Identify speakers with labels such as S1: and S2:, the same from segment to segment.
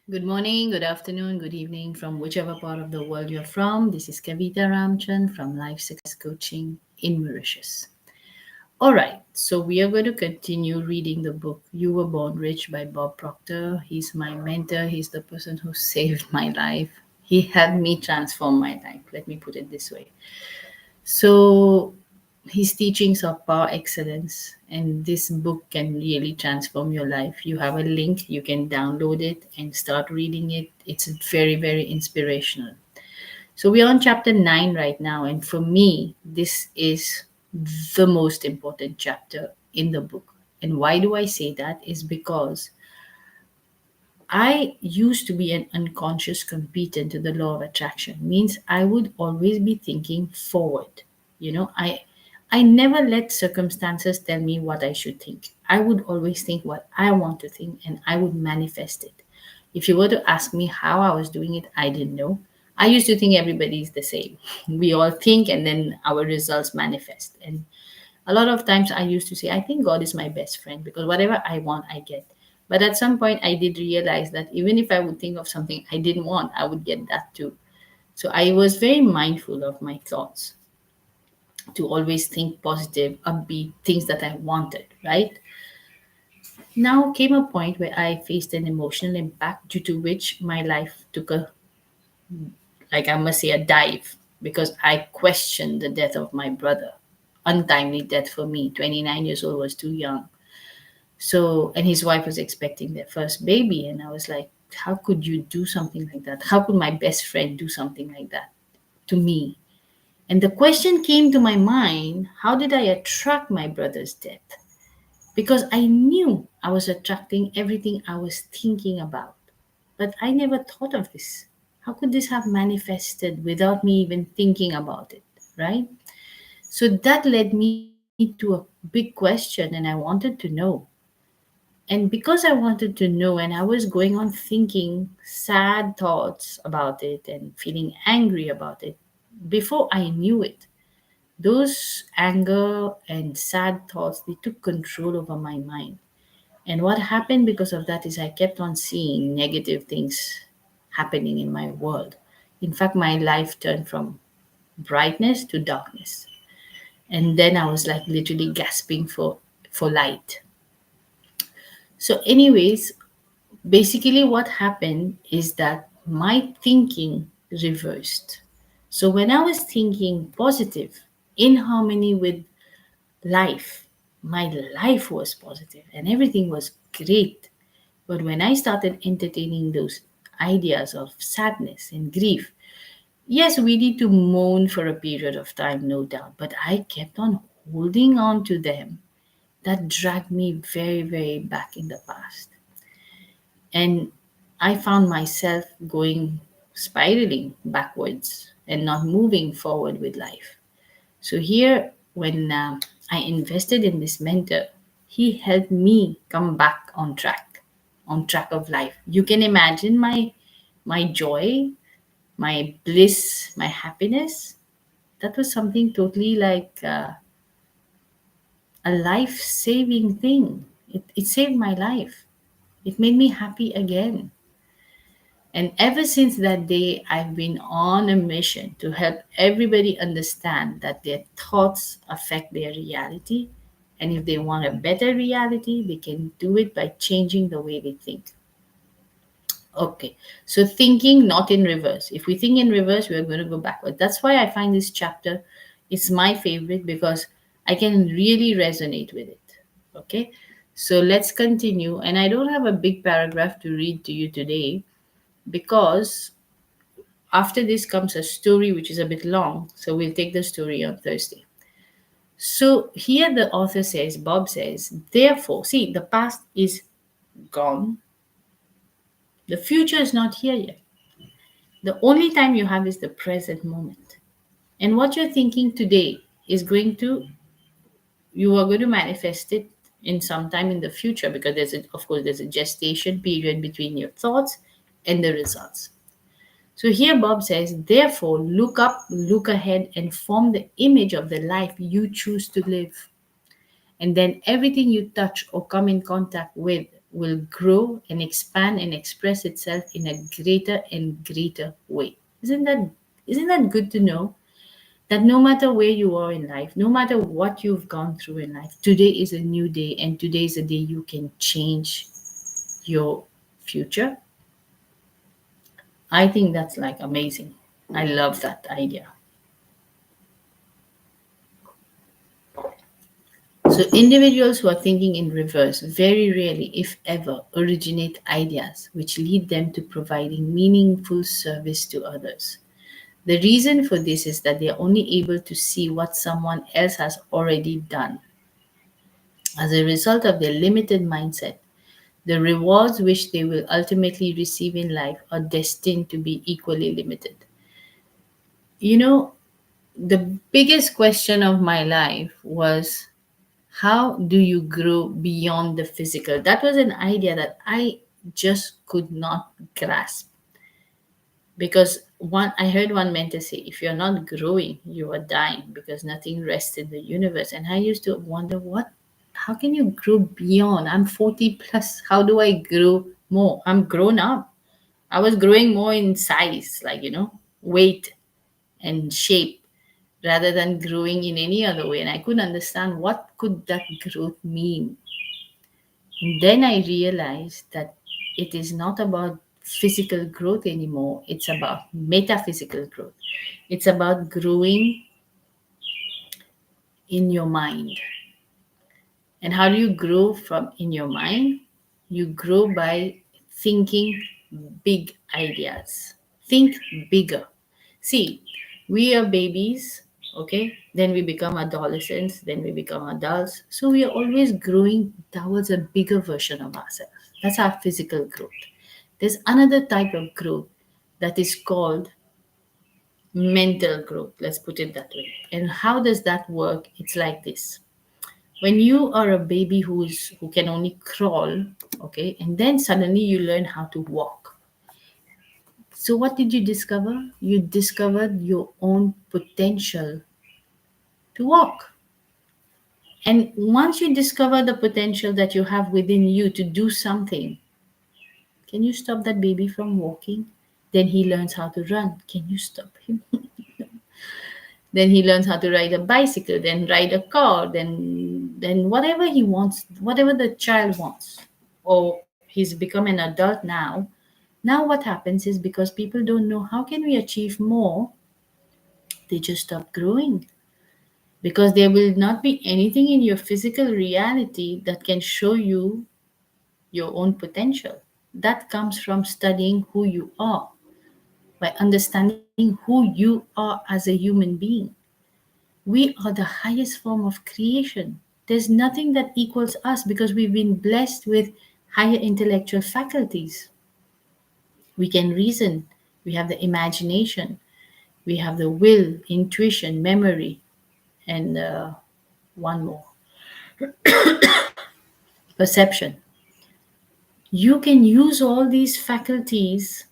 S1: Good morning, good afternoon, good evening from whichever part of the world you're from. This is Kavita Ramchand from Life Success Coaching in Mauritius. All right, so we are going to continue reading the book You Were Born Rich by Bob Proctor. He's my mentor, he's the person who saved my life. He helped me transform my life. Let me put it this way. So, his teachings are par excellence, and this book can really transform your life. You have a link, you can download it and start reading it. It's very, very inspirational. So, we are on chapter 9 right now, and for me, this is the most important chapter in the book. And why do I say that? Is because I used to be an unconscious competent to the law of attraction. Means I would always be thinking forward. I never let circumstances tell me what I should think. I would always think what I want to think and I would manifest it. If you were to ask me how I was doing it, I didn't know. I used to think everybody is the same. We all think and then our results manifest. And a lot of times I used to say, I think God is my best friend because whatever I want, I get. But at some point, I did realize that even if I would think of something I didn't want, I would get that too. So I was very mindful of my thoughts to always think positive, upbeat, things that I wanted, right? Now came a point where I faced an emotional impact due to which my life took a, like I must say, a dive because I questioned the death of my brother. Untimely death for me. 29 years old was too young. So, and his wife was expecting their first baby. And I was like, how could you do something like that? How could my best friend do something like that to me? And the question came to my mind, how did I attract my brother's death? Because I knew I was attracting everything I was thinking about. But I never thought of this. How could this have manifested without me even thinking about it? Right? So that led me to a big question, and I wanted to know. And because I wanted to know, and I was going on thinking sad thoughts about it and feeling angry about it, before I knew it, those anger and sad thoughts, they took control over my mind. And what happened because of that is I kept on seeing negative things happening in my world. In fact, my life turned from brightness to darkness. And then I was like literally gasping for light. So, anyways, basically what happened is that my thinking reversed. So when I was thinking positive, in harmony with life, my life was positive and everything was great. But when I started entertaining those ideas of sadness and grief, yes, we need to mourn for a period of time, no doubt, but I kept on holding on to them. That dragged me very, very back in the past. And I found myself going spiraling backwards and not moving forward with life. So here, when I invested in this mentor, he helped me come back on track of life. You can imagine my joy, my bliss, my happiness. That was something totally like a life saving thing. It saved my life. It made me happy again. And ever since that day, I've been on a mission to help everybody understand that their thoughts affect their reality. And if they want a better reality, they can do it by changing the way they think. Okay, so thinking not in reverse. If we think in reverse, we're going to go backward. That's why I find this chapter is my favorite because I can really resonate with it. Okay, so let's continue. And I don't have a big paragraph to read to you today because after this comes a story which is a bit long, so we'll take the story on Thursday. So here the author says, Bob says, therefore, see, the past is gone, the future is not here yet. The only time you have is the present moment. And what you're thinking today is going to, you are going to manifest it in some time in the future because of course, there's a gestation period between your thoughts and the results. So here Bob says, therefore, look up, look ahead, and form the image of the life you choose to live. And then everything you touch or come in contact with will grow and expand and express itself in a greater and greater way. Isn't that good to know that no matter where you are in life, no matter what you've gone through in life, today is a new day and today is a day you can change your future. I think that's like amazing. I love that idea. So, individuals who are thinking in reverse very rarely, if ever, originate ideas which lead them to providing meaningful service to others. The reason for this is that they are only able to see what someone else has already done. As a result of their limited mindset, the rewards which they will ultimately receive in life are destined to be equally limited. You know, the biggest question of my life was, how do you grow beyond the physical? That was an idea that I just could not grasp, because one I heard one mentor say, if you're not growing, you are dying, because nothing rests in the universe. And I used to wonder, what how can you grow beyond? I'm 40 plus. How do I grow more? I'm grown up. I was growing more in size, like, weight and shape, rather than growing in any other way. And I couldn't understand what could that growth mean. And then I realized that it is not about physical growth anymore. It's about metaphysical growth. It's about growing in your mind. And how do you grow from in your mind? You grow by thinking big ideas. Think bigger. See, we are babies, okay? Then we become adolescents, then we become adults. So we are always growing towards a bigger version of ourselves. That's our physical growth. There's another type of growth that is called mental growth. Let's put it that way. And how does that work? It's like this. When you are a baby who can only crawl, okay, and then suddenly you learn how to walk. So what did you discover? You discovered your own potential to walk. And once you discover the potential that you have within you to do something, can you stop that baby from walking? Then he learns how to run. Can you stop him? Then he learns how to ride a bicycle, then ride a car, then whatever he wants, whatever the child wants. Or he's become an adult now. Now what happens is, because people don't know how can we achieve more, they just stop growing, because there will not be anything in your physical reality that can show you your own potential. That comes from studying who you are, by understanding who you are as a human being. We are the highest form of creation. There's nothing that equals us, because we've been blessed with higher intellectual faculties. We can reason, we have the imagination, we have the will, intuition, memory, and one more, perception. You can use all these faculties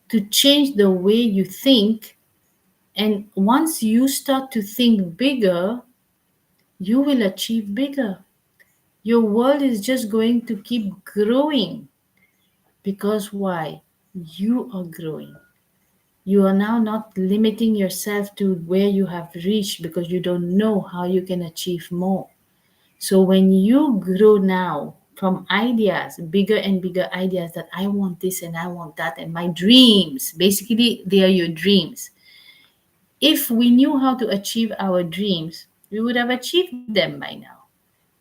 S1: to change the way you think. And once you start to think bigger, you will achieve bigger. Your world is just going to keep growing, because why? You are growing. You are now not limiting yourself to where you have reached, because you don't know how you can achieve more. So when you grow now from ideas, bigger and bigger ideas, that I want this and I want that, and my dreams, basically, they are your dreams. If we knew how to achieve our dreams, we would have achieved them by now.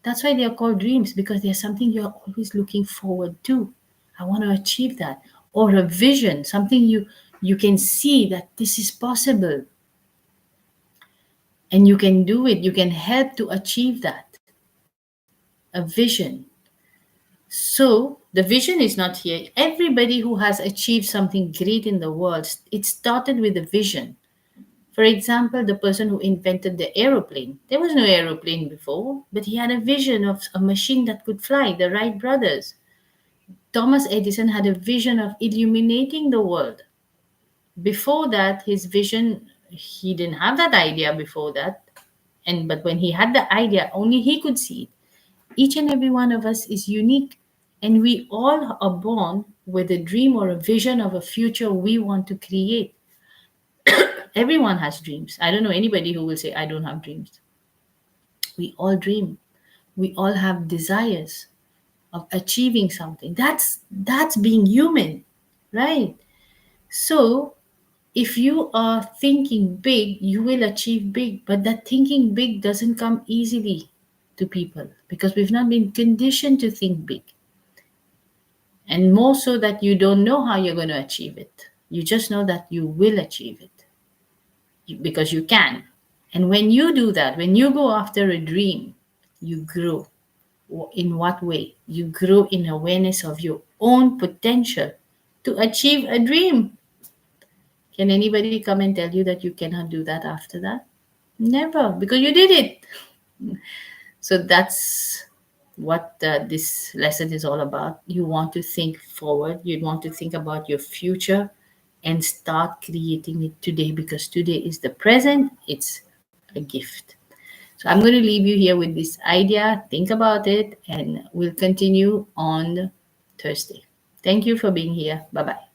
S1: That's why they are called dreams, because they're something you're always looking forward to. I want to achieve that. Or a vision, something you can see that this is possible, and you can do it. You can help to achieve that. A vision. So the vision is not here. Everybody who has achieved something great in the world, it started with a vision. For example, the person who invented the aeroplane. There was no aeroplane before, but he had a vision of a machine that could fly, the Wright brothers. Thomas Edison had a vision of illuminating the world. Before that, his vision, he didn't have that idea before that. But when he had the idea, only he could see it. Each and every one of us is unique. And we all are born with a dream or a vision of a future we want to create. Everyone has dreams. I don't know anybody who will say, I don't have dreams. We all dream. We all have desires of achieving something. That's being human, right? So if you are thinking big, you will achieve big. But that thinking big doesn't come easily to people because we've not been conditioned to think big. And more so that you don't know how you're going to achieve it. You just know that you will achieve it because you can. And when you do that, when you go after a dream, you grow. In what way? You grow in awareness of your own potential to achieve a dream. Can anybody come and tell you that you cannot do that after that? Never, because you did it. So that's what this lesson is all about. You want to think forward, you want to think about your future and start creating it today because today is the present, it's a gift. So I'm going to leave you here with this idea. Think about it, and we'll continue on Thursday. Thank you for being here. Bye bye.